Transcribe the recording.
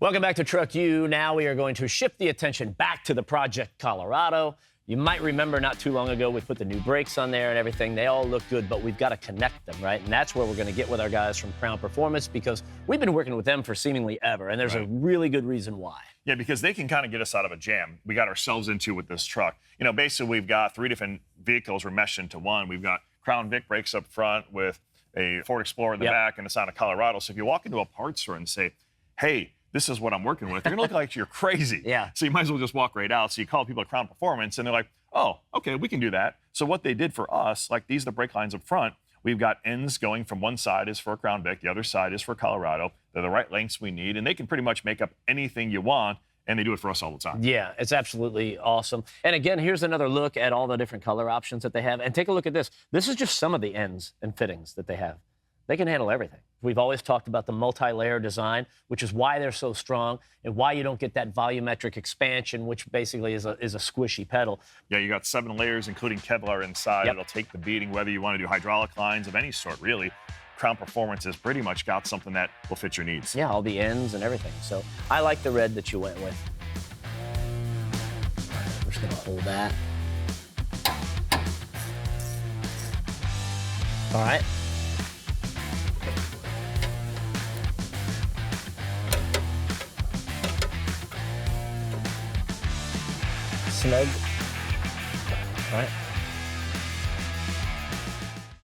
Welcome back to Truck U. Now we are going to shift the attention back to the Project Colorado. You might remember not too long ago we put the new brakes on there and everything. They all look good, but we've got to connect them, right? And that's where we're going to get with our guys from Crown Performance because we've been working with them for seemingly ever, and there's a really good reason why. Yeah, because they can kind of get us out of a jam we got ourselves into with this truck. You know, basically we've got 3 different vehicles we're meshed into one. We've got Crown Vic brakes up front with a Ford Explorer in the back and a Santa Colorado. So if you walk into a parts store and say, hey, this is what I'm working with, they're going to look like you're crazy. Yeah. So you might as well just walk right out. So you call people at Crown Performance, and they're like, oh, okay, we can do that. So what they did for us, like these are the brake lines up front. We've got ends going from one side is for Crown Vic, the other side is for Colorado. They're the right lengths we need, and they can pretty much make up anything you want, and they do it for us all the time. Yeah, it's absolutely awesome. And again, here's another look at all the different color options that they have. And take a look at this. This is just some of the ends and fittings that they have. They can handle everything. We've always talked about the multi-layer design, which is why they're so strong and why you don't get that volumetric expansion, which basically is a squishy pedal. Yeah, you got 7 layers, including Kevlar inside. It'll take the beating, whether you want to do hydraulic lines of any sort, really. Crown Performance has pretty much got something that will fit your needs. Yeah, all the ends and everything. So I like the red that you went with. We're just going to hold that. All right. Snug. All right.